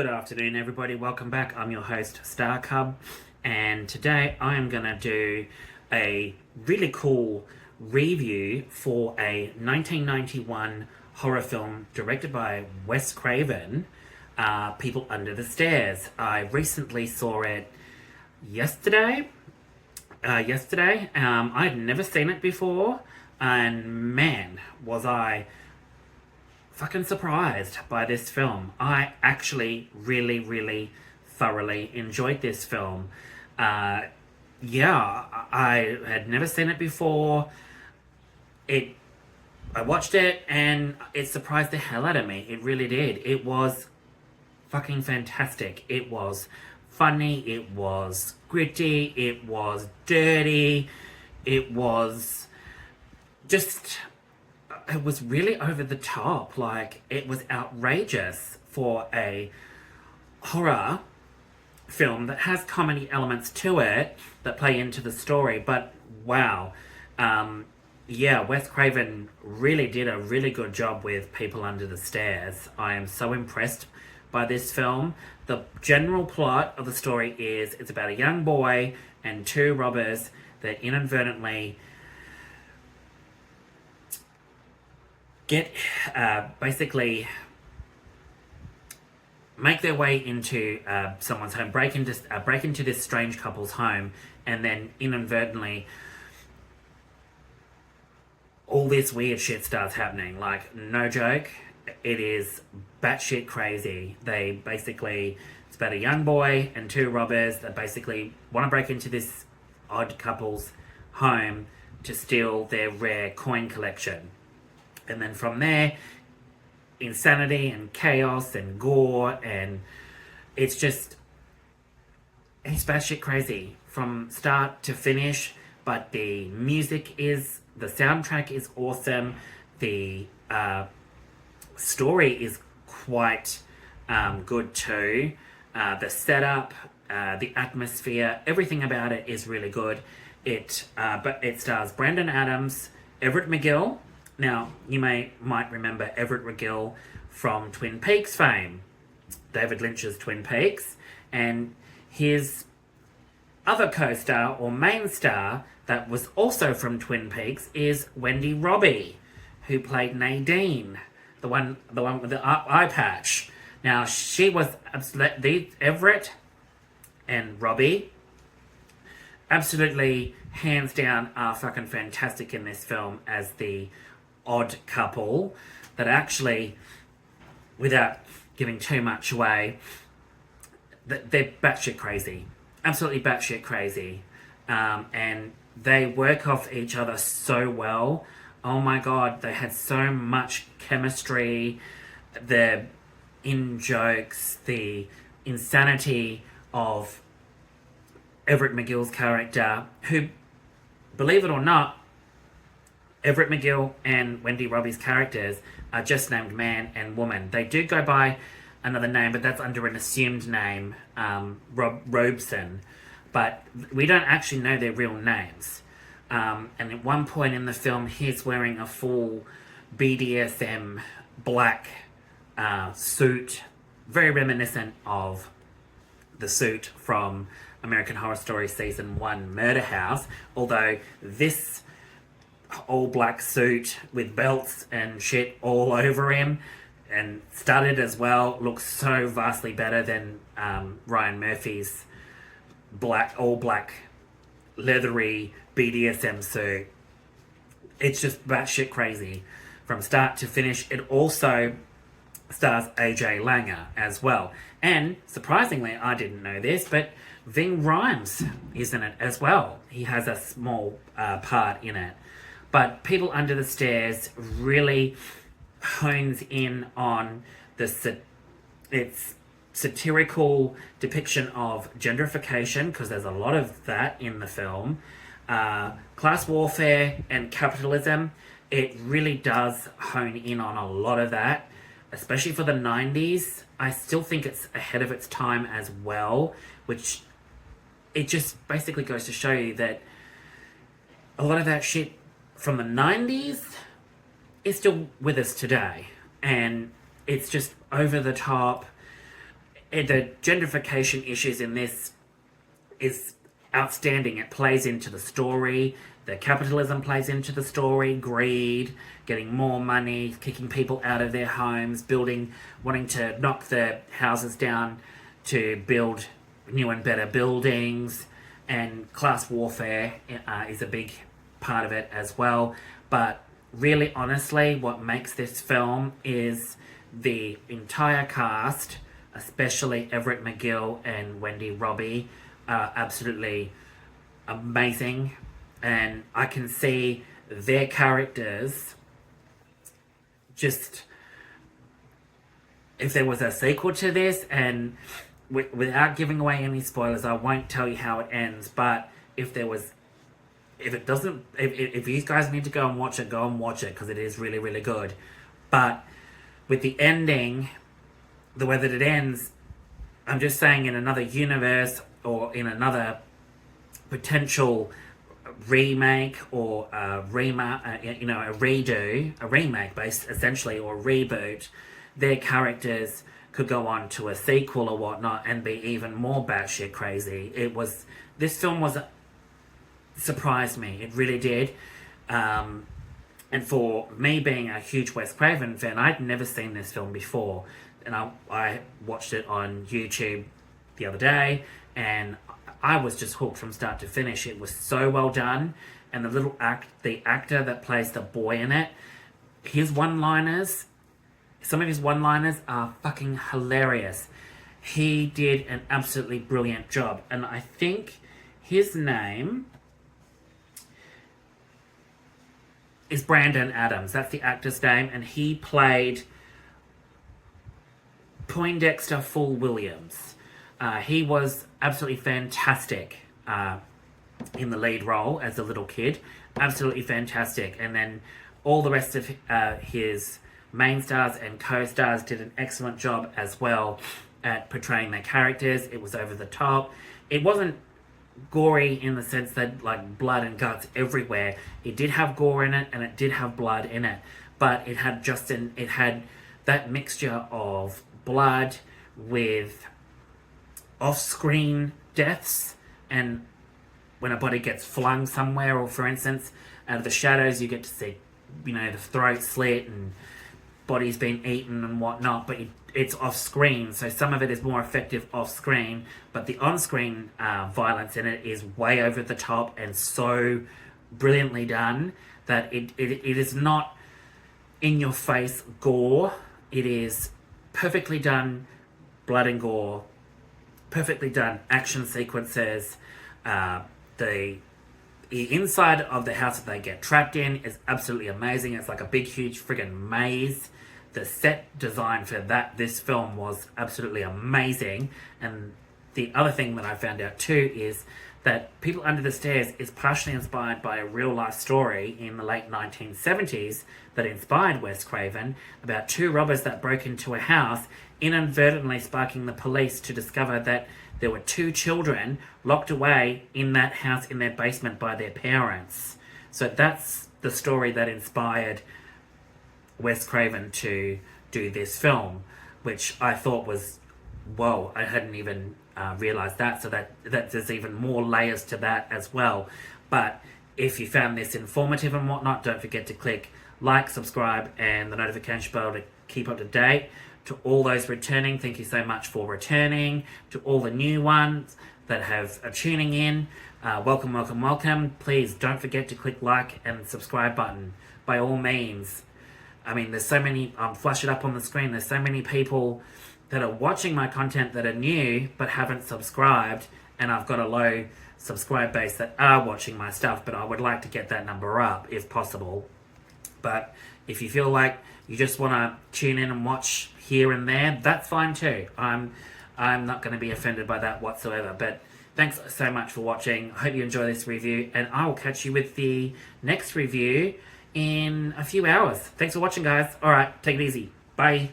Good afternoon, everybody. Welcome back. I'm your host, Star Cub, and today I am going to do a really cool review for a 1991 horror film directed by Wes Craven, People Under the Stairs. I recently saw it yesterday. I'd never seen it before, and man, was I fucking surprised by this film. I actually really thoroughly enjoyed this film. I had never seen it before. I watched it and it surprised the hell out of me. It really did. It was fucking fantastic. It was funny, it was gritty, it was dirty, it was just... it was really over the top. Like, it was outrageous for a horror film that has comedy elements to it that play into the story. But wow, Wes Craven really did a really good job with People Under the Stairs. I am so impressed by this film. The general plot of the story is it's about a young boy and two robbers that inadvertently basically make their way into someone's home, break into this strange couple's home, and then inadvertently all this weird shit starts happening. Like, no joke, it is batshit crazy. It's about a young boy and two robbers that basically want to break into this odd couple's home to steal their rare coin collection. And then from there, insanity and chaos and gore, and it's batshit crazy from start to finish. But the soundtrack is awesome. The story is quite good too. The setup, the atmosphere, everything about it is really good. But it stars Brandon Adams, Everett McGill. Now, you might remember Everett McGill from Twin Peaks fame, David Lynch's Twin Peaks, and his other co-star or main star that was also from Twin Peaks is Wendy Robbie, who played Nadine, the one with the eye patch. Now, she was Everett and Robbie, absolutely hands down, are fucking fantastic in this film as the odd couple that actually, without giving too much away, they're batshit crazy. Absolutely batshit crazy. And they work off each other so well. Oh my god, they had so much chemistry. The in-jokes, the insanity of Everett McGill's character, who, believe it or not, Everett McGill and Wendy Robbie's characters are just named man and woman. They do go by another name, but that's under an assumed name, Robeson. But we don't actually know their real names. And at one point in the film, he's wearing a full BDSM black suit, very reminiscent of the suit from American Horror Story Season 1 Murder House, although this all black suit with belts and shit all over him and studded as well looks so vastly better than Ryan Murphy's all black leathery BDSM suit. It's just batshit crazy from start to finish. It also stars AJ Langer as well, and surprisingly, I didn't know this, but Ving Rhames is in it as well. He has a small part in it. But People Under the Stairs really hones in on its satirical depiction of gentrification, because there's a lot of that in the film, class warfare and capitalism. It really does hone in on a lot of that, especially for the 90s. I still think it's ahead of its time as well, which it just basically goes to show you that a lot of that shit from the 90s is still with us today. And it's just over the top. the gentrification issues in this is outstanding. It plays into the story. The capitalism plays into the story. Greed, getting more money, kicking people out of their homes, wanting to knock the houses down to build new and better buildings, and class warfare is a big part of it as well. But really, honestly, what makes this film is the entire cast, especially Everett McGill and Wendy Robbie, are absolutely amazing, and I can see their characters just, if there was a sequel to this, and without giving away any spoilers, I won't tell you how it ends, but if you guys need to go and watch it, because it is really, really good. But with the ending, the way that it ends, I'm just saying, in another universe or in another potential remake or a remake based essentially, or reboot, their characters could go on to a sequel or whatnot and be even more batshit crazy. This film surprised me. It really did. And for me, being a huge Wes Craven fan, I'd never seen this film before. And I watched it on YouTube the other day, and I was just hooked from start to finish. It was so well done. And the actor that plays the boy in it, some of his one-liners are fucking hilarious. He did an absolutely brilliant job. And I think his name is Brandon Adams. That's the actor's name. And he played Poindexter Fool Williams. He was absolutely fantastic in the lead role as a little kid. Absolutely fantastic. And then all the rest of his main stars and co-stars did an excellent job as well at portraying their characters. It was over the top. It wasn't gory in the sense that, like, blood and guts everywhere. It did have gore in it, and it did have blood in it, but it had that mixture of blood with off-screen deaths, and when a body gets flung somewhere, or for instance out of the shadows, you get to see the throat slit and bodies being eaten and whatnot, but it's off-screen, so some of it is more effective off-screen, but the on-screen violence in it is way over the top and so brilliantly done that it is not in-your-face gore. It is perfectly done blood and gore, perfectly done action sequences. The inside of the house that they get trapped in is absolutely amazing. It's like a big, huge friggin' maze. The set design for this film was absolutely amazing. And the other thing that I found out too is that People Under the Stairs is partially inspired by a real life story in the late 1970s that inspired Wes Craven, about two robbers that broke into a house, inadvertently sparking the police to discover that there were two children locked away in that house in their basement by their parents. So that's the story that inspired Wes Craven to do this film, which I thought was, whoa, I hadn't even realised that. So that there's even more layers to that as well. But if you found this informative and whatnot, don't forget to click like, subscribe, and the notification bell to keep up to date. To all those returning, thank you so much for returning. To all the new ones that are tuning in, welcome, welcome, welcome. Please don't forget to click like and subscribe button by all means. I mean, there's so many, flash it up on the screen, there's so many people that are watching my content that are new but haven't subscribed, and I've got a low subscribe base that are watching my stuff, but I would like to get that number up if possible. But if you feel like you just want to tune in and watch here and there, that's fine too. I'm not going to be offended by that whatsoever. But thanks so much for watching. I hope you enjoy this review, and I will catch you with the next review in a few hours. Thanks for watching, guys. Alright, take it easy. Bye.